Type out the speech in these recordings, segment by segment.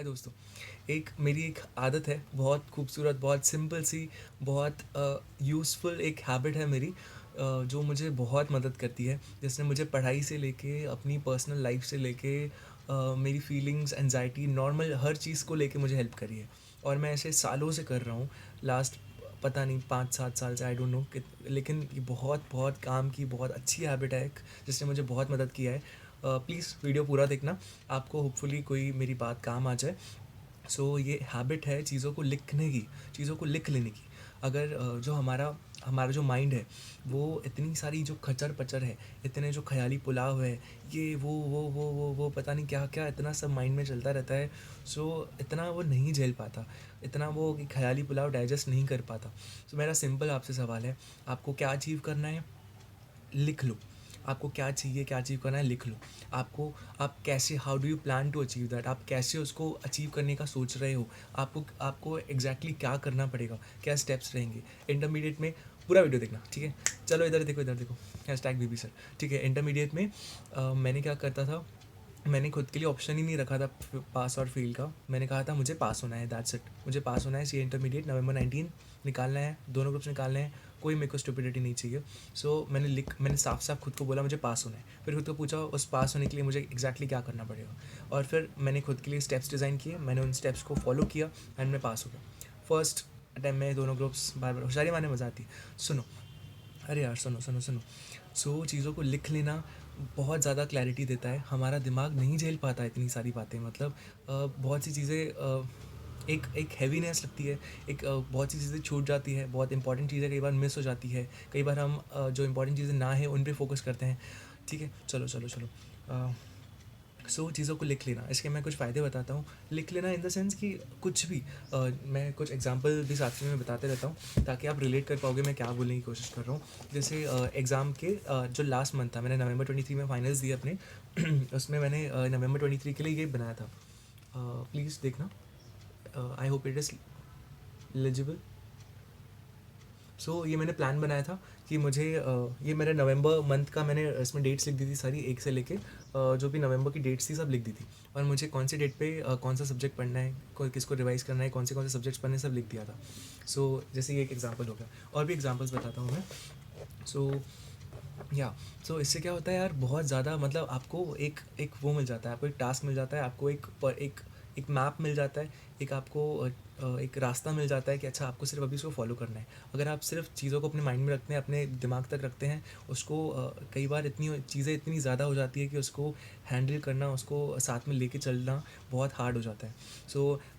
दोस्तों, मेरी एक आदत है, बहुत खूबसूरत, बहुत सिंपल सी, बहुत यूज़फुल एक हैबिट है मेरी, जो मुझे बहुत मदद करती है, जिसने मुझे पढ़ाई से लेके अपनी पर्सनल लाइफ से लेके मेरी फीलिंग्स, एंजाइटी, नॉर्मल हर चीज़ को लेके मुझे हेल्प करी है। और मैं ऐसे सालों से कर रहा हूँ, लास्ट पता नहीं 5-7 साल से, आई डोंट नो लेकिन ये बहुत बहुत काम की बहुत अच्छी हैबिट है एक, जिसने मुझे बहुत मदद किया है। प्लीज़ वीडियो पूरा देखना, आपको होपफुली कोई मेरी बात काम आ जाए। ये हैबिट है चीज़ों को लिखने की, चीज़ों को लिख लेने की। अगर जो हमारा हमारा जो माइंड है, वो इतनी सारी जो खचर पचर है, इतने जो ख्याली पुलाव है, ये वो पता नहीं क्या क्या इतना सब माइंड में चलता रहता है। इतना वो नहीं झेल पाता, इतना वो ख्याली पुलाव डाइजेस्ट नहीं कर पाता। मेरा सिंपल आपसे सवाल है, आपको क्या अचीव करना है? लिख लो। आपको क्या चाहिए, क्या अचीव करना है, लिख लो। आपको आप कैसे, how do you plan to achieve that, आप कैसे उसको अचीव करने का सोच रहे हो? आपको आपको एग्जैक्टली क्या करना पड़ेगा, क्या स्टेप्स रहेंगे? इंटरमीडिएट में पूरा वीडियो देखना, ठीक है? चलो इधर देखो, इधर देखो, हैशटैग बीबी सर। ठीक है, इंटरमीडिएट में मैंने क्या करता था, मैंने खुद के लिए ऑप्शन ही नहीं रखा था पास और फेल का। मैंने कहा था मुझे पास होना है, दैट्स इट। मुझे पास होना है, सी इंटरमीडिएट नवंबर 19 निकालना है, दोनों ग्रुप्स निकालने हैं, कोई मेरे को स्टुपिडिटी नहीं चाहिए। मैंने साफ साफ खुद को बोला मुझे पास होना है। फिर खुद को पूछा उस पास होने के लिए मुझे एग्जैक्टली क्या करना पड़ेगा, और फिर मैंने खुद के लिए स्टेप्स डिज़ाइन किए, मैंने उन स्टेप्स को फॉलो किया, एंड मैं पास हो गया फर्स्ट अटैम्प में। दोनों ग्रुप्स बार बार होशियारी मारने मज़ा आती है। सुनो, अरे यार सुनो सुनो सुनो। चीज़ों को लिख लेना बहुत ज़्यादा क्लैरिटी देता है। हमारा दिमाग नहीं झेल पाता इतनी सारी बातें, मतलब बहुत सी चीज़ें एक एक हैवीनेस लगती है, बहुत सी चीज़ें छूट जाती है, बहुत इंपॉर्टेंट चीज़ें कई बार मिस हो जाती है। कई बार हम जो इंपॉर्टेंट चीज़ें ना हैं उन पे फोकस करते हैं। ठीक है, चलो चलो चलो। चीज़ों को लिख लेना, इसके मैं कुछ फ़ायदे बताता हूँ। लिख लेना इन द सेंस कि कुछ भी, मैं कुछ एग्जांपल भी साथ में बताते रहता हूँ ताकि आप रिलेट कर पाओगे मैं क्या बोलने की कोशिश कर रहा हूँ। जैसे एग्ज़ाम के जो लास्ट मंथ था, मैंने नवंबर 23 में फाइनल्स दिए अपने। उसमें मैंने नवंबर 23 के लिए ये बनाया था। प्लीज़ देखना, I hope it is eligible. ये मैंने प्लान बनाया था कि ये मेरे नवंबर मंथ का, मैंने इसमें डेट्स लिख दी थी सारी, एक से लेके जो भी नवंबर की डेट्स थी सब लिख दी थी। और मुझे कौन सी डेट पे कौन सा सब्जेक्ट पढ़ना है, किसको रिवाइज करना है, कौन से सब्जेक्ट्स पढ़ने हैं, सब लिख दिया था। जैसे ये एक एग्जांपल हो गया, और भी एग्जांपल्स बताता हूँ मैं। सो या इससे क्या होता है यार, बहुत ज़्यादा, मतलब आपको एक एक वो मिल जाता है, आपको एक टास्क मिल जाता है, आपको एक मैप मिल जाता है, एक आपको एक रास्ता मिल जाता है कि अच्छा आपको सिर्फ अभी इसको फॉलो करना है। अगर आप सिर्फ चीज़ों को अपने माइंड में रखते हैं, अपने दिमाग तक रखते हैं, उसको कई बार इतनी चीज़ें इतनी ज़्यादा हो जाती है कि उसको हैंडल करना, उसको साथ में लेके चलना बहुत हार्ड हो जाता है।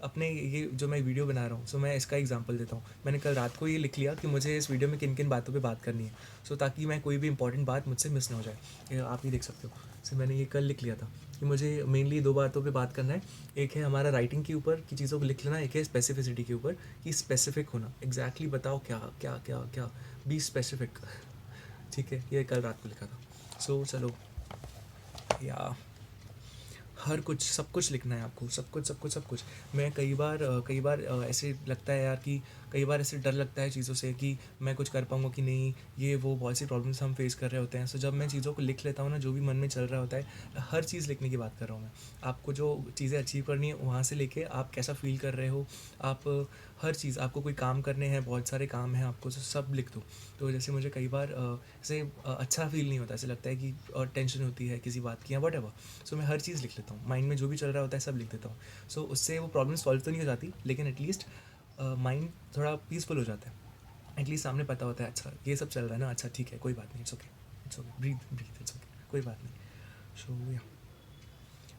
अपने ये जो मैं वीडियो बना रहा हूँ, मैं इसका एग्जांपल देता हूँ। मैंने कल रात को ये लिख लिया कि मुझे इस वीडियो में किन किन बातों पे बात करनी है, ताकि मैं कोई भी इंपॉर्टेंट बात मुझसे मिस ना हो जाए। आप ही देख सकते हो। मैंने ये कल लिख लिया था कि मुझे मेनली दो बातों पे बात करना है। एक है हमारा राइटिंग के ऊपर की चीज़ों को लिख लेना, एक है स्पेसिफिसिटी के ऊपर कि स्पेसिफिक होना, एग्जैक्टली बताओ क्या क्या क्या क्या, बी स्पेसिफिक। ठीक है, ये कल रात को लिखा था। चलो, या हर कुछ, सब कुछ लिखना है आपको, सब कुछ सब कुछ सब कुछ। मैं कई बार ऐसे लगता है यार कि कई बार ऐसे डर लगता है चीज़ों से कि मैं कुछ कर पाऊँगा कि नहीं, ये वो बहुत सी प्रॉब्लम्स हम फेस कर रहे होते हैं। जब मैं चीज़ों को लिख लेता हूँ ना, जो भी मन में चल रहा होता है, हर चीज़ लिखने की बात कर रहा हूँ मैं। आपको जो चीज़ें अचीव करनी है वहाँ से लेके आप कैसा फ़ील कर रहे हो, आप हर चीज़, आपको कोई काम करने हैं, बहुत सारे काम हैं आपको, सब लिख दो। जैसे मुझे कई बार ऐसे अच्छा फ़ील नहीं होता, ऐसे लगता है कि टेंशन होती है किसी बात की या वट। मैं हर चीज़ लिख लेता हूँ, माइंड में जो भी चल रहा होता है सब लिख देता हूँ। उससे वो प्रॉब्लम सॉल्व तो नहीं हो जाती, लेकिन एटलीस्ट माइंड थोड़ा पीसफुल हो जाता है। एटलीस्ट सामने पता होता है, अच्छा ये सब चल रहा है ना, अच्छा ठीक है, कोई बात नहीं, it's okay, it's okay, breathe breathe, it's okay, कोई बात नहीं। या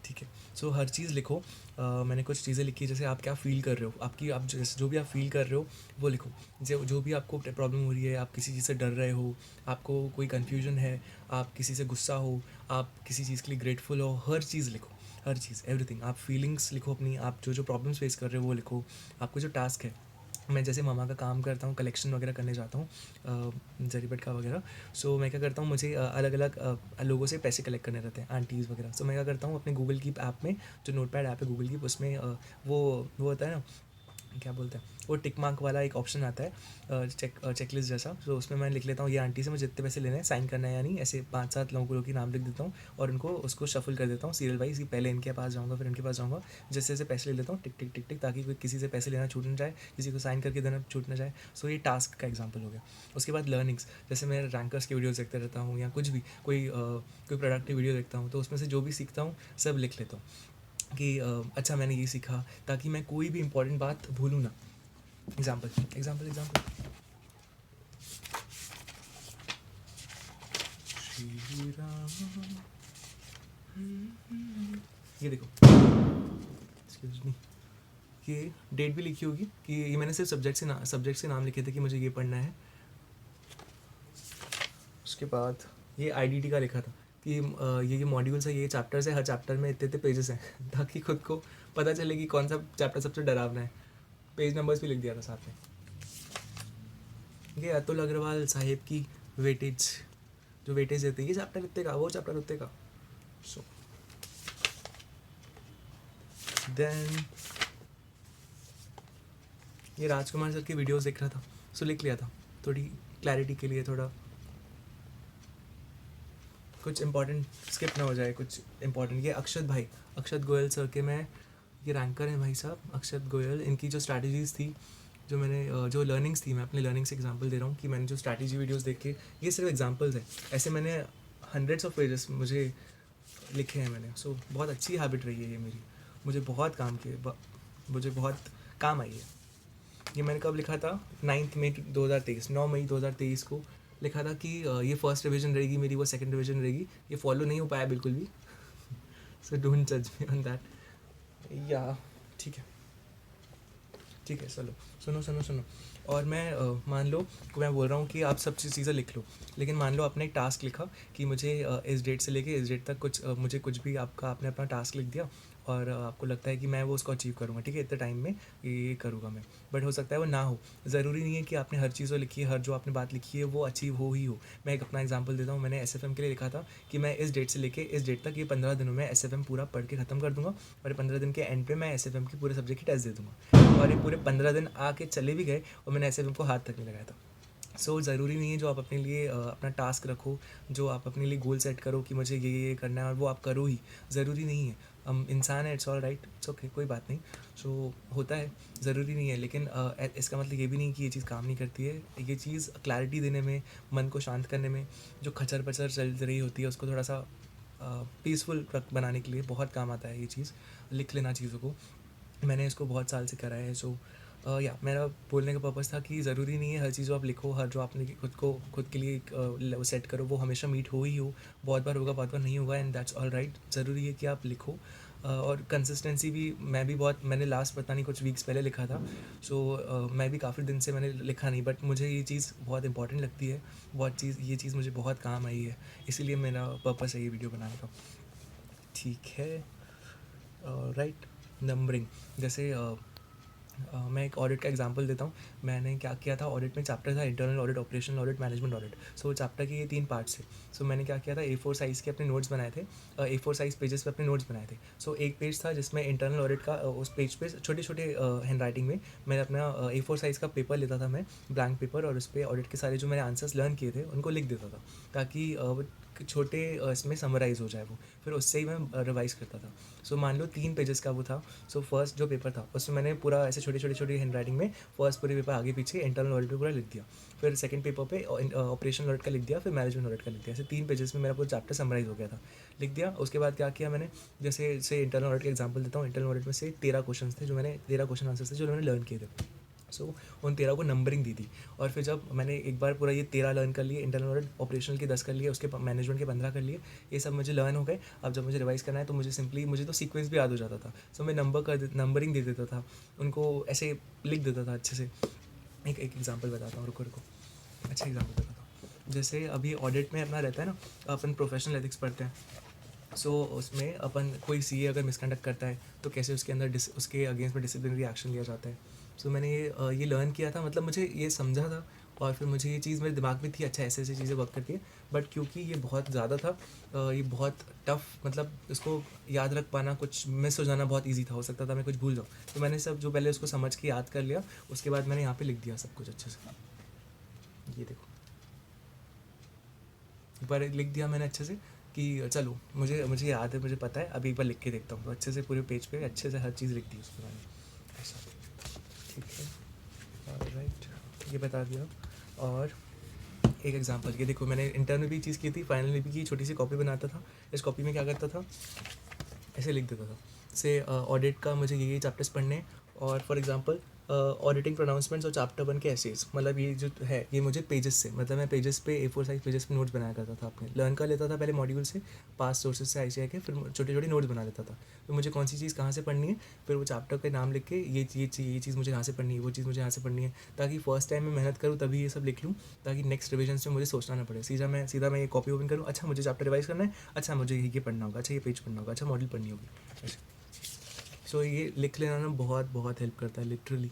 ठीक है। हर चीज़ लिखो। मैंने कुछ चीज़ें लिखी, जैसे आप क्या फ़ील कर रहे हो, आप जैसे जो भी आप फ़ील कर रहे हो वो लिखो। जो भी आपको प्रॉब्लम हो रही है, आप किसी चीज़ से डर रहे हो, आपको कोई कन्फ्यूजन है, आप किसी से गुस्सा हो, आप किसी चीज़ के लिए ग्रेटफुल हो, हर चीज़ लिखो। हर चीज़, एवरीथिंग। आप फीलिंग्स लिखो अपनी, आप जो जो प्रॉब्लम्स फेस कर रहे हो वो लिखो। आपको जो टास्क है, मैं जैसे मामा का काम करता हूँ, कलेक्शन वगैरह करने जाता हूँ, जरी बटका वगैरह। मैं क्या करता हूँ, मुझे अलग अलग लोगों से पैसे कलेक्ट करने रहते हैं, आंटीज़ वगैरह। मैं क्या करता हूँ, अपने गूगल कीप ऐप में, जो नोटपैड ऐप है गूगल कीप, उसमें वो होता है ना, क्या बोलते हैं वो टिक मार्क वाला एक ऑप्शन आता है, चेकलिस्ट जैसा। तो उसमें मैं लिख लेता हूँ ये आंटी से मुझे जितने पैसे लेने हैं, साइन करना है या नहीं, ऐसे 5-7 लोगों के नाम लिख देता हूँ और उनको उसको शफल कर देता हूँ सीरियल वाइज, कि पहले इनके पास जाऊँगा फिर इनके पास जाऊँगा, जैसे जैसे पैसे ले लेता हूँ टिक टिक टिक टिक, ताकि कोई किसी से पैसे लेना छूट ना जाए, किसी को साइन करके देना छूट ना जाए। सो ये टास्क का एग्जाम्पल हो गया। उसके बाद लर्निंग्स, जैसे मैं रैंकर्स की वीडियोस देखते रहता हूँ या कुछ भी कोई प्रोडक्टिव वीडियो देखता हूँ, तो उसमें से जो भी सीखता हूँ सब लिख लेता हूँ कि अच्छा मैंने ये सीखा, ताकि मैं कोई भी इंपॉर्टेंट बात भूलूँ ना। Example example example Shri Ram, ये देखो, एक्सक्यूज मी, ये डेट भी लिखी होगी कि ये मैंने सिर्फ सब्जेक्ट से नाम लिखे थे कि मुझे ये पढ़ना है। उसके बाद ये आईडीटी का लिखा था कि ये मॉड्यूल्स है, ये चैप्टर्स है, हर चैप्टर में इतने इतने पेजेस हैं, ताकि खुद को पता चले कि कौन सा चैप्टर सबसे डरावना है। पेज नंबर्स भी लिख दिया था साथ में। ये अतुल अग्रवाल साहेब की वेटेज, जो वेटेज देते हैं, ये चैप्टर इतने का, वो चैप्टर उतने का। सो देन ये राजकुमार सर की वीडियोस देख रहा था, सो लिख लिया था थोड़ी क्लैरिटी के लिए, थोड़ा कुछ इंपॉर्टेंट स्किप ना हो जाए, कुछ इंपॉर्टेंट। ये अक्षत गोयल सर के, मैं ये रैंकर हैं भाई साहब अक्षत गोयल, इनकी जो स्ट्रैटेजीज़ थी, जो मैंने जो लर्निंग्स थी, मैं अपने लर्निंग से एग्जांपल दे रहा हूँ कि मैंने जो स्ट्रैटेजी वीडियोस देख के, ये सिर्फ एग्जांपल्स हैं, ऐसे मैंने हंड्रेड्स ऑफ पेजेस मुझे लिखे हैं मैंने। सो बहुत अच्छी हैबिट रही है ये मेरी, मुझे बहुत काम किए, मुझे बहुत काम आई है। ये मैंने कब लिखा था, 9 मई 2023 को लिखा था कि ये फर्स्ट रिवीजन रहेगी मेरी, वो सेकंड रिवीजन रहेगी। ये फॉलो नहीं हो पाया बिल्कुल भी, सो डोंट जज मी ऑन दैट। या ठीक है चलो सुनो। और मैं मान लो मैं बोल रहा हूँ कि आप सब चीज़ें लिख लो, लेकिन मान लो आपने एक टास्क लिखा कि मुझे इस डेट से लेके इस डेट तक मुझे कुछ भी आपने अपना टास्क लिख दिया, और आपको लगता है कि मैं वो उसको अचीव करूँगा, ठीक है, इतने टाइम में ये करूँगा मैं, बट हो सकता है वो ना हो। ज़रूरी नहीं है कि आपने हर चीज़ लिखी है, हर जो आपने बात लिखी है वो अचीव हो ही हो। मैं एक अपना एग्जांपल देता हूँ, मैंने एसएफएम के लिए लिखा था कि मैं इस डेट से लेके इस डेट तक, ये 15 दिनों में एसएफएम पूरा पढ़ के ख़त्म कर दूँगा, और 15 दिन के एंड पे मैं एसएफएम के पूरे सब्जेक्ट की टेस्ट दे दूँगा। और ये पूरे 15 दिन आके चले भी गए और मैंने एसएफएम को हाथ तक नहीं लगाया था। सो ज़रूरी नहीं है जो आप अपने लिए अपना टास्क रखो, जो आप अपने लिए गोल सेट करो कि मुझे ये करना है और वो आप करो ही, ज़रूरी नहीं है। हम इंसान है, it's all right, it's okay, कोई बात नहीं। सो होता है, ज़रूरी नहीं है, लेकिन इसका मतलब ये भी नहीं कि ये चीज़ काम नहीं करती है। ये चीज़ क्लैरिटी देने में, मन को शांत करने में, जो खचर पचर चल रही होती है उसको थोड़ा सा पीसफुल बनाने के लिए बहुत काम आता है ये चीज़, लिख लेना चीज़ों को। मैंने इसको बहुत साल से करा है। सो या मेरा बोलने का पर्पज़ था कि ज़रूरी नहीं है हर चीज़ आप लिखो, हर जो आपने खुद के लिए एक सेट करो वो हमेशा मीट हो ही हो। बहुत बार होगा, बहुत बार नहीं होगा, एंड दैट्स ऑल राइट। ज़रूरी है कि आप लिखो, और कंसिस्टेंसी भी, मैंने लास्ट पता नहीं कुछ वीक्स पहले लिखा था। सो मैं भी काफ़ी दिन से मैंने लिखा नहीं, बट मुझे ये चीज़ बहुत इंपॉर्टेंट लगती है, ये चीज़ मुझे बहुत काम आई है, इसीलिए मेरा पर्पज़ है ये वीडियो बनाने का। ठीक है, राइट। नंबरिंग, जैसे मैं एक ऑडिट का एग्जांपल देता हूँ। मैंने क्या किया था, ऑडिट में चैप्टर था internal audit, operational audit, management audit. सो चैप्टर के ये 3 पार्ट्स थे। सो मैंने क्या किया था, A4 साइज़ के अपने नोट्स बनाए थे, A4 साइज़ पेजेस पे अपने नोट्स बनाए थे। सो एक पेज था जिसमें इंटरनल ऑडिट का, उस पेज पे छोटे छोटे हैंड राइटिंग में मैं अपना A4 साइज़ का पेपर लेता था, मैं ब्लैंक पेपर, और उस पर ऑडिट के सारे जो मैंने आंसर्स लर्न किए थे उनको लिख देता था, ताकि वो छोटे इसमें समराइज़ हो जाए वो, फिर उससे ही मैं रिवाइज़ करता था। सो मान लो 3 पेजेस का वो था। सो फर्स्ट जो पेपर था उसमें मैंने पूरा ऐसे छोटी हैंड राइटिंग में फर्स्ट पूरे पेपर आगे पीछे इंटरनल ऑडिट पे पूरा लिख दिया, फिर सेकंड पेपर पे ऑपरेशनल ऑडिट का लिख दिया, फिर मैनेजमेंट ऑडिट का लिख दिया। ऐसे 3 पेजेस में मेरा पूरा चैप्टर समराइज हो गया था, लिख दिया। उसके बाद क्या किया मैंने, जैसे इंटरनल ऑडिट का एग्जाम्पल देता हूँ। इंटरनल ऑडिट में से 13 क्वेश्चन थे, जो मैंने 13 क्वेश्चन आंसर थे जो मैंने लर्न किए थे। सो उन 13 को नंबरिंग दी थी, और फिर जब मैंने एक बार पूरा ये 13 लर्न कर लिए, इंटरनल ऑडिट ऑपरेशनल के 10 कर लिए, उसके मैनेजमेंट के 15 कर लिए, ये सब मुझे लर्न हो गए। अब जब मुझे रिवाइज़ करना है तो मुझे तो सीक्वेंस भी याद हो जाता था। सो मैं नंबरिंग दे देता था उनको, ऐसे लिख देता था अच्छे से। एक एग्जांपल बताता हूँ, रुको। अच्छा एग्जांपल बताता हूँ। जैसे अभी ऑडिट में अपना रहता है ना, अपन प्रोफेशनल एथिक्स पढ़ते हैं। सो उसमें अपन कोई सीए अगर मिसकंडक्ट करता है तो कैसे उसके अंदर उसके अगेंस्ट में डिसिप्लिनरी एक्शन लिया जाता है। सो मैंने ये लर्न किया था, मतलब मुझे ये समझा था और फिर मुझे ये चीज़ मेरे दिमाग में थी, अच्छा ऐसे ऐसी चीज़ें वर्क करती है, बट क्योंकि ये बहुत ज़्यादा था, ये बहुत टफ, मतलब इसको याद रख पाना, कुछ मिस हो जाना बहुत ईजी था, हो सकता था मैं कुछ भूल जाऊँ। तो मैंने सब जो पहले उसको समझ के याद कर लिया, उसके बाद मैंने यहाँ पे लिख दिया सब कुछ अच्छे से। ये देखो, एक बार लिख दिया मैंने अच्छे से कि चलो मुझे मुझे याद है, मुझे पता है, अभी एक बार लिख के देखता हूँ। तो अच्छे से पूरे पेज पे अच्छे से हर चीज़ लिख दी उसके बारे में, ऐसा। ठीक है, राइट, ये बता दिया। और एक एग्जांपल, ये देखो मैंने इंटर में भी चीज़ की थी, फाइनल में भी की, छोटी सी कॉपी बनाता था। इस कॉपी में क्या करता था, ऐसे लिख देता था से ऑडिट का मुझे ये चैप्टर्स पढ़ने हैं, और फॉर एग्जांपल ऑडिटिंग प्रोनाउंसमेंट्स और चैप्टर 1 के एसेज, मतलब ये जो है ये मुझे पेजेस से, मतलब मैं पेजेस पे A4 साइज पेजेस पे नोट्स बनाया करता था अपने, लर्न कर लेता था पहले मॉड्यूल से, पास सोर्सेज से ICI के, फिर छोटे छोटे नोट्स बना लेता था। तो मुझे कौन सी चीज़ कहाँ से पढ़नी है, फिर वो चैप्टर के नाम लिख के ये चीज़ मुझे यहाँ से पढ़नी है, वो चीज़ मुझे यहाँ से पढ़नी है, ताकि फर्स्ट टाइम मैं मेहनत करूँ तभी ये सब लिख लूँ, ताकि नेक्स्ट रिविजन में मुझे सोचना ना पड़े। सीधा मैं ये कॉपी ओपन करूँ, अच्छा मुझे चैप्टर रिवाइज करना है, अच्छा मुझे ये पढ़ना होगा, अच्छा ये पेज पढ़ना होगा, अच्छा मॉडल पढ़नी होगी। सो ये लिख लेना ना बहुत बहुत हेल्प करता है लिटरली।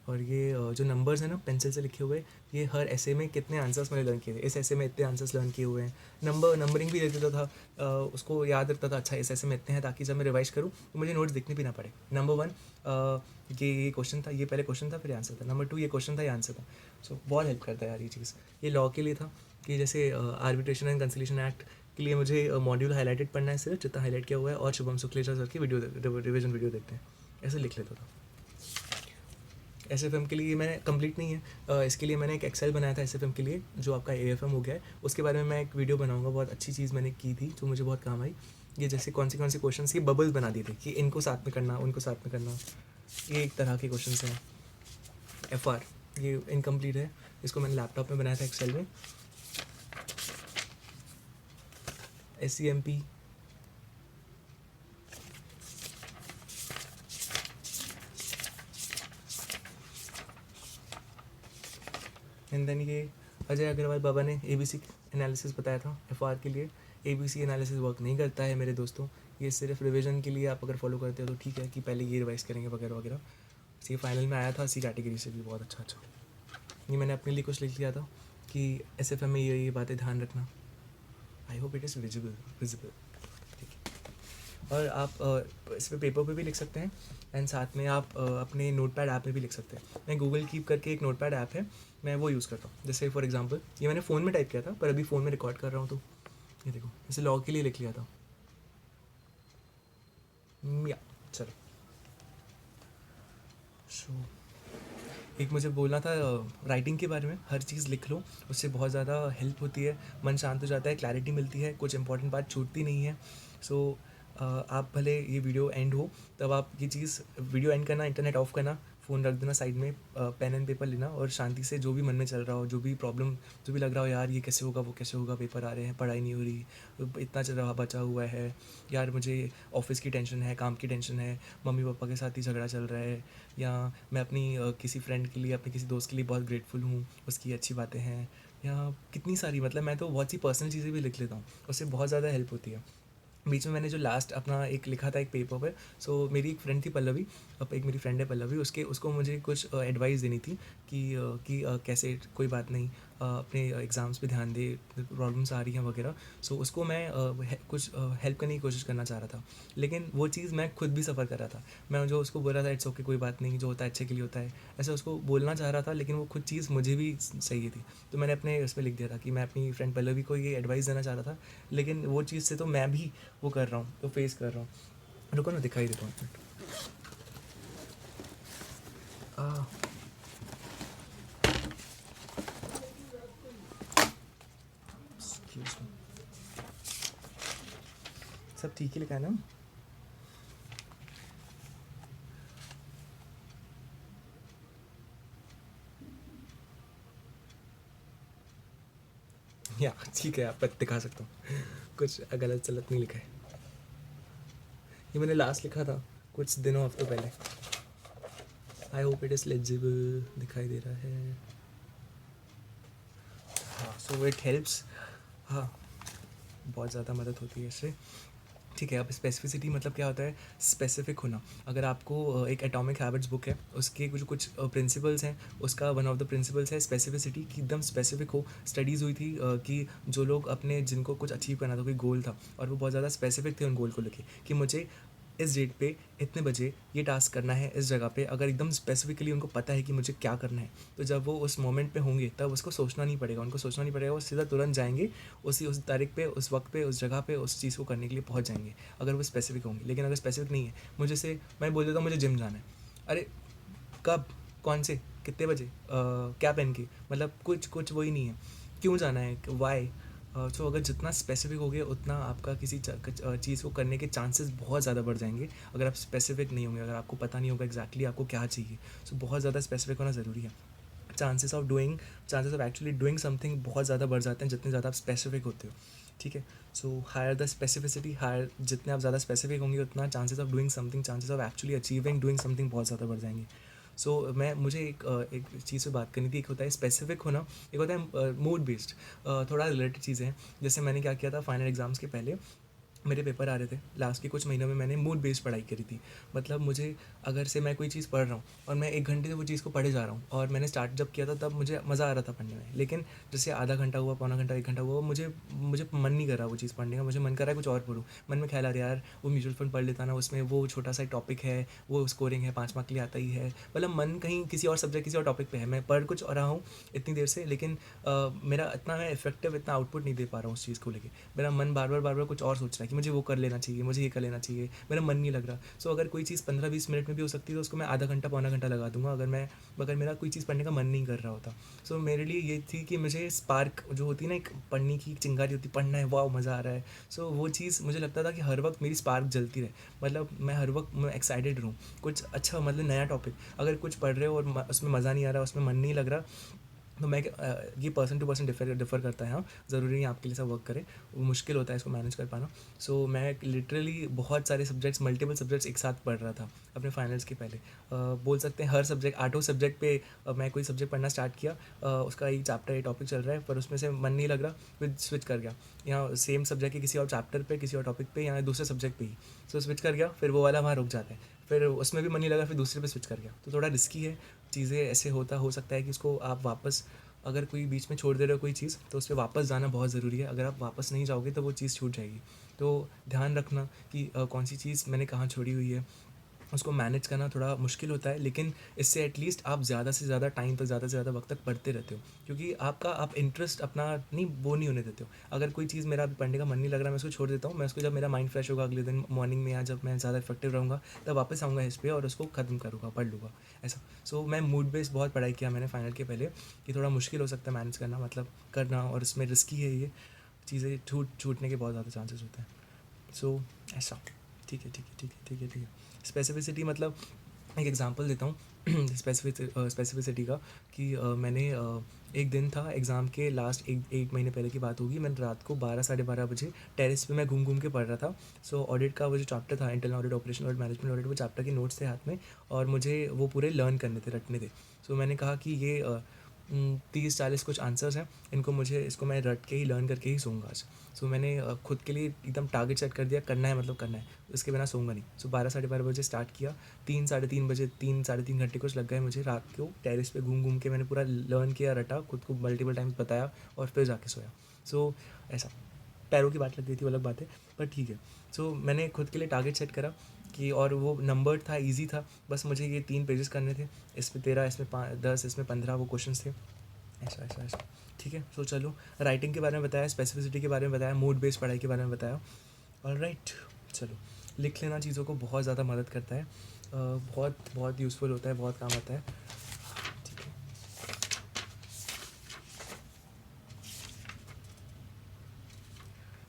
और ये जो नंबर्स हैं ना पेंसिल से लिखे हुए, ये हर ऐसे में कितने आंसर्स मैंने लर्न किए थे, इस ऐसे में इतने आंसर्स लर्न किए हुए हैं। नंबरिंग भी दे देता था, उसको याद रखता था, अच्छा इस ऐसे में इतने हैं, ताकि जब मैं रिवाइज करूँ तो मुझे नोट्स देखने भी ना पड़े। नंबर 1 ये क्वेश्चन था, ये पहले क्वेश्चन था, फिर आंसर था। नंबर 2 ये क्वेश्चन था, ये आंसर था। सो बहुत हेल्प करता है यार ये चीज़। ये लॉ के लिए था कि जैसे आर्बिट्रेशन एंड कंसिलिएशन एक्ट के लिए मुझे मॉड्यूल हाईलाइटेड पढ़ना है, सिर्फ जितना हाईलाइट किया हुआ है, और शुभम शुक्लेचा सर की रिविजन वीडियो देखते हैं, ऐसे लिख लेता था। SFM के लिए मैंने कंप्लीट नहीं है, इसके लिए मैंने एक एक्सेल बनाया था SFM के लिए, जो आपका AFM हो गया है, उसके बारे में मैं एक वीडियो बनाऊंगा। बहुत अच्छी चीज़ मैंने की थी जो मुझे बहुत काम आई। ये जैसे कौन से क्वेश्चन की बबल्स बना दिए थे कि इनको साथ में करना, उनको साथ में करना, ये एक तरह के क्वेश्चन हैं। FR ये इनकम्प्लीट है, इसको मैंने लैपटॉप में बनाया था एक्सेल में। SCMP, एंड देन ये अजय अग्रवाल बाबा ने ABC एनालिसिस बताया था FR के लिए। ABC एनालिसिस वर्क नहीं करता है मेरे दोस्तों, ये सिर्फ रिवीजन के लिए, आप अगर फॉलो करते हो तो ठीक है कि पहले ये रिवाइज करेंगे वगैरह वगैरह। ये फाइनल में आया था C कैटेगरी से भी बहुत अच्छा। ये मैंने अपने लिए कुछ लिख लिया था कि SFM में ये बातें ध्यान रखना। I hope it is visible. ठीक है, और आप इस पर पेपर पे भी लिख सकते हैं, एंड साथ में आप अपने नोटपैड ऐप में भी लिख सकते हैं। मैं गूगल कीप करके एक नोटपैड ऐप है, मैं वो यूज़ करता हूँ। जैसे फॉर एग्जांपल ये मैंने फ़ोन में टाइप किया था, पर अभी फ़ोन में रिकॉर्ड कर रहा हूँ, तो ये देखो जैसे लॉग के लिए लिख लिया था। या चलो, सो एक मुझे बोलना था राइटिंग के बारे में, हर चीज़ लिख लो, उससे बहुत ज़्यादा हेल्प होती है, मन शांत हो जाता है, क्लैरिटी मिलती है, कुछ इंपॉर्टेंट बात छूटती नहीं है। सो आप भले ये वीडियो एंड हो तब आप ये चीज़, वीडियो एंड करना, इंटरनेट ऑफ करना, फ़ोन रख देना साइड में, पेन एंड पेपर लेना, और शांति से जो भी मन में चल रहा हो, जो भी प्रॉब्लम, जो भी लग रहा हो यार ये कैसे होगा, वो कैसे होगा, पेपर आ रहे हैं, पढ़ाई नहीं हो रही, इतना चल रहा बचा हुआ है, यार मुझे ऑफिस की टेंशन है, काम की टेंशन है, मम्मी पापा के साथ ही झगड़ा चल रहा है, या मैं अपनी किसी फ्रेंड के लिए, अपने किसी दोस्त के लिए बहुत ग्रेटफुल हूँ, उसकी अच्छी बातें हैं, या कितनी सारी, मतलब मैं तो बहुत सी पर्सनल चीज़ें भी लिख लेता हूँ, उससे बहुत ज़्यादा हेल्प होती है। बीच में मैंने जो लास्ट अपना एक लिखा था एक पेपर पर, सो मेरी एक फ्रेंड थी पल्लवी, अब एक मेरी फ्रेंड है पल्लवी, उसको मुझे कुछ एडवाइस देनी थी कि कैसे, कोई बात नहीं, अपने एग्ज़ाम्स पे ध्यान दे, प्रॉब्लम्स आ रही हैं वगैरह। सो उसको मैं कुछ हेल्प करने की कोशिश करना चाह रहा था, लेकिन वो चीज़ मैं खुद भी सफ़र कर रहा था। मैं जो उसको बोल रहा था इट्स ओके, कोई बात नहीं, जो होता है अच्छे के लिए होता है, ऐसा उसको बोलना चाह रहा था, लेकिन वो खुद चीज़ मुझे भी चाहिए थी। तो मैंने अपने उसमें लिख दिया था कि मैं अपनी फ्रेंड पल्लवी को ये एडवाइस देना चाह रहा था, लेकिन वो चीज़ से तो मैं भी वो कर रहा हूँ, तो फेस कर रहा हूँ। रुको ना, दिखाई देता हूँ एक मिनट। Excuse me. सब ठीक ही लिखा है ना? या ठीक है, आप दिखा सकता हूँ, कुछ गलत सलत नहीं लिखा है। ये मैंने लास्ट लिखा था कुछ दिनों हफ्तों पहले। I hope it is legible, दिखाई दे रहा है। हाँ, सो इट हेल्प्स। हाँ, बहुत ज़्यादा मदद होती है इससे। ठीक है। अब स्पेसिफिसिटी मतलब क्या होता है? स्पेसिफिक होना। अगर आपको एक एटॉमिक हैबिट्स बुक है, उसके कुछ कुछ प्रिंसिपल्स हैं, उसका वन ऑफ द प्रिंसिपल्स है स्पेसिफिसिटी, कि एकदम स्पेसिफिक हो। स्टडीज़ हुई थी कि जो लोग अपने, जिनको कुछ अचीव करना था, कोई गोल था, और वो बहुत ज़्यादा स्पेसिफिक थे उन गोल को लेके, कि मुझे इस डेट पे इतने बजे ये टास्क करना है इस जगह पे। अगर एकदम स्पेसिफिकली उनको पता है कि मुझे क्या करना है, तो जब वो उस मोमेंट पे होंगे तब उसको सोचना नहीं पड़ेगा, उनको सोचना नहीं पड़ेगा, वो सीधा तुरंत जाएंगे, उस तारीख पे, उस वक्त पे, उस जगह पे उस चीज़ को करने के लिए पहुंच जाएंगे, अगर वो स्पेसिफिक होंगे। लेकिन अगर स्पेसिफिक नहीं है, मुझे से मैं बोल देता हूँ मुझे जिम जाना है, अरे कब, कौन से, कितने बजे, क्या पहन के, मतलब कुछ कुछ वही नहीं है, क्यों जाना है, वाई। सो अगर जितना स्पेसिफिक हो गए उतना आपका किसी चीज़ को करने के चांसेस बहुत ज़्यादा बढ़ जाएंगे। अगर आप स्पेसिफिक नहीं होंगे, अगर आपको पता नहीं होगा एग्जैक्टली आपको क्या चाहिए, सो बहुत ज़्यादा स्पेसिफिक होना ज़रूरी है। Chances of actually doing something बहुत ज़्यादा बढ़ जाते हैं जितने ज़्यादा आप स्पेसिफिक होते हो। ठीक है। So higher the specificity, higher जितने आप ज़्यादा स्पेसिफिक होंगे उतना chances of doing something, chances of actually achieving doing something बहुत ज़्यादा बढ़ जाएंगे। मैं मुझे एक चीज़ पे बात करनी थी। एक होता है स्पेसिफिक होना, एक होता है मूड बेस्ड। थोड़ा रिलेटेड चीज़ें हैं। जैसे मैंने क्या किया था, फाइनल एग्ज़ाम्स के पहले मेरे पेपर आ रहे थे, लास्ट के कुछ महीनों में मैंने मूड बेस्ड पढ़ाई करी थी। मतलब मुझे, अगर से मैं कोई चीज़ पढ़ रहा हूँ और मैं 1 घंटे से वो चीज़ को पढ़े जा रहा हूँ, और मैंने स्टार्ट जब किया था तब मुझे मज़ा आ रहा था पढ़ने में, लेकिन जैसे आधा घंटा हुआ, पौना घंटा, 1 घंटा हुआ, मुझे मुझे मन नहीं कर रहा वो चीज़ पढ़ने का, मुझे मन कर रहा है कुछ और पढ़ूँ। मन में ख्याल आ रहा है, यार वो म्यूचुअल फंड पढ़ लेता ना, उसमें वो छोटा सा टॉपिक है, वो स्कोरिंग है, 5 मार्क के लिए आता ही है। मतलब मन कहीं किसी और सब्जेक्ट, किसी और टॉपिक पे है, मैं पढ़ कुछ और रहा हूँ इतनी देर से, लेकिन मेरा इतना, मैं इफेक्टिव इतना आउटपुट नहीं दे पा रहा हूँ उस चीज़ को लेके। मेरा मन बार बार कुछ और सोच रहा है कि मुझे वो कर लेना चाहिए, मुझे ये कर लेना चाहिए, मेरा मन नहीं लग रहा। अगर कोई चीज़ 15-20 मिनट में भी हो सकती है, तो उसको मैं आधा घंटा, पौना घंटा लगा दूंगा, अगर मेरा कोई चीज़ पढ़ने का मन नहीं कर रहा होता। मेरे लिए ये थी कि मुझे स्पार्क जो होती है ना, एक पढ़ने की एक चिंगारी होती, पढ़ना है, वाह मज़ा आ रहा है। वो चीज़ मुझे लगता था कि हर वक्त मेरी स्पार्क जलती रहे, मतलब मैं हर वक्त मैं एक्साइटेड रहूँ। कुछ अच्छा, मतलब नया टॉपिक, अगर कुछ पढ़ रहे हो और उसमें मज़ा नहीं आ रहा, उसमें मन नहीं लग रहा, तो ये पर्सन टू पर्सन डिफ़र करता है। हाँ, ज़रूरी नहीं आपके लिए सब वर्क करे, वो मुश्किल होता है इसको मैनेज कर पाना। मैं लिटरली बहुत सारे सब्जेक्ट्स, मल्टीपल सब्जेक्ट्स एक साथ पढ़ रहा था अपने फाइनल्स के पहले। बोल सकते हैं हर सब्जेक्ट, आठों सब्जेक्ट पे मैं कोई सब्जेक्ट पढ़ना स्टार्ट किया, उसका एक चैप्टर, एक टॉपिक चल रहा है, पर उसमें से मन नहीं लग रहा, फिर स्विच कर गया, यहाँ सेम सब्जेक्ट के किसी और चैप्टर पे, किसी और टॉपिक पे, या दूसरे सब्जेक्ट पे ही। स्विच कर गया, फिर वो वाला वहाँ रुक जाता है, फिर उसमें भी मन नहीं लगा, फिर दूसरे पे स्विच कर गया। तो थोड़ा रिस्की है चीज़ें, ऐसे हो सकता है कि इसको आप वापस, अगर कोई बीच में छोड़ दे रहे हो कोई चीज़, तो उस पर वापस जाना बहुत ज़रूरी है। अगर आप वापस नहीं जाओगे तो वो चीज़ छूट जाएगी। तो ध्यान रखना कि कौन सी चीज़ मैंने कहाँ छोड़ी हुई है, उसको मैनेज करना थोड़ा मुश्किल होता है, लेकिन इससे एटलीस्ट आप ज़्यादा से ज़्यादा टाइम तक, ज़्यादा से ज़्यादा वक्त तक पढ़ते रहते हो, क्योंकि आप इंटरेस्ट अपना नहीं, वो नहीं होने देते हो। अगर कोई चीज़ मेरा अभी पढ़ने का मन नहीं लग रहा, मैं उसको छोड़ देता हूँ, मैं उसको, जब मेरा माइंड फ्रेश होगा अगले दिन मॉर्निंग में, या जब मैं ज़्यादा इफेक्टिव रहूँगा, तब वापस आऊँगा इस पर और उसको ख़त्म करूँगा, पढ़ लूँगा, ऐसा। मैं मूड बेस्ड बहुत पढ़ाई किया मैंने फाइनल के पहले, कि थोड़ा मुश्किल हो सकता है मैनेज करना, मतलब करना, और इसमें रिस्की है ये चीज़ें, छूटने के बहुत ज़्यादा चांसेस होते हैं। ऐसा। ठीक है, ठीक है, ठीक है, ठीक है, ठीक है। स्पेसिफिसिटी मतलब, एक एग्जांपल देता हूँ स्पेसिफिसिटी का, कि मैंने एक दिन था एग्ज़ाम के लास्ट एक महीने पहले की बात होगी, मैंने रात को 12-12:30 बजे टेरेस पे मैं घूम घूम के पढ़ रहा था। ऑडिट का वो जो चैप्टर था, internal audit, operational audit, management audit, वो चैप्टर के नोट्स थे हाथ में, और मुझे वो पूरे लर्न करने थे, रटने थे। मैंने कहा कि ये 30-40 कुछ आंसर्स हैं, इसको मैं रट के ही, लर्न करके ही सोऊंगा आज। मैंने खुद के लिए एकदम टारगेट सेट कर दिया, करना है मतलब करना है, इसके बिना सोऊंगा नहीं। 12-12:30 बजे स्टार्ट किया, 3-3:30 बजे, 3-3.5 घंटे कुछ लग गए मुझे रात को टेरिस पे घूम घूम के, मैंने पूरा लर्न किया, रटा, खुद को मल्टीपल टाइम्स बताया, और फिर जाके सोया। ऐसा, पैरों की बात लग गई थी, वो अलग बात है, पर ठीक है। मैंने खुद के लिए टारगेट सेट करा कि, और वो नंबर था, ईजी था, बस मुझे ये 3 पेजेस करने थे, इसमें 13, इसमें 10, इसमें 15 वो क्वेश्चन थे, ऐसा ऐसा ऐसा। ठीक है। चलो, राइटिंग के बारे में बताया, स्पेसिफिसिटी के बारे में बताया, मूड बेस्ड पढ़ाई के बारे में बताया। ऑलराइट, चलो, लिख लेना चीज़ों को बहुत ज़्यादा मदद करता है, बहुत बहुत यूज़फुल होता है, बहुत काम आता है। ठीक है।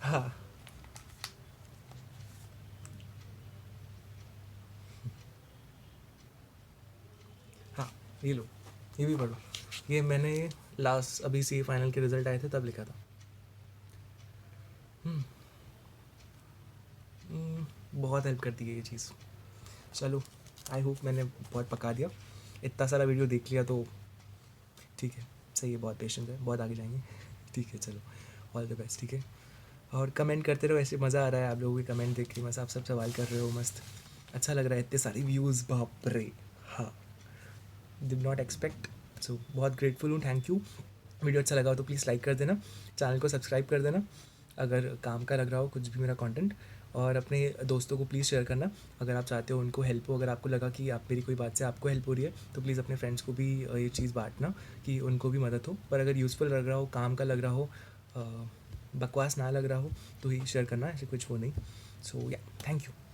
हाँ, हाँ, ये लो, ये भी पढ़ो। ये मैंने लास्ट, अभी सी फाइनल के रिजल्ट आए थे तब लिखा था। हम्म, बहुत हेल्प करती है ये चीज़। चलो, आई होप मैंने बहुत पका दिया, इतना सारा वीडियो देख लिया तो ठीक है, सही है, बहुत पेशेंस है, बहुत आगे जाएंगे। ठीक है, चलो, ऑल द बेस्ट। ठीक है। और कमेंट करते रहो, ऐसे मज़ा आ रहा है आप लोगों के कमेंट देख के, मस्त आप सब सवाल कर रहे हो, मस्त अच्छा लग रहा है, इतने सारे व्यूज़, बाप रे। हाँ, डिड नॉट एक्सपेक्ट। सो बहुत ग्रेटफुल हूँ, थैंक यू। वीडियो अच्छा लगा हो तो प्लीज़ लाइक कर देना, चैनल को सब्सक्राइब कर देना अगर काम का लग रहा हो कुछ भी मेरा कंटेंट, और अपने दोस्तों को प्लीज़ शेयर करना अगर आप चाहते हो उनको हेल्प हो। अगर आपको लगा कि आप मेरी कोई बात से आपको हेल्प हो रही है तो प्लीज़ अपने फ्रेंड्स को भी ये चीज़ बांटना कि उनको भी मदद हो। पर अगर यूज़फुल लग रहा हो, काम का लग रहा हो, बकवास ना लग रहा हो तो ही शेयर करना, ऐसे कुछ वो नहीं। सो या, थैंक यू।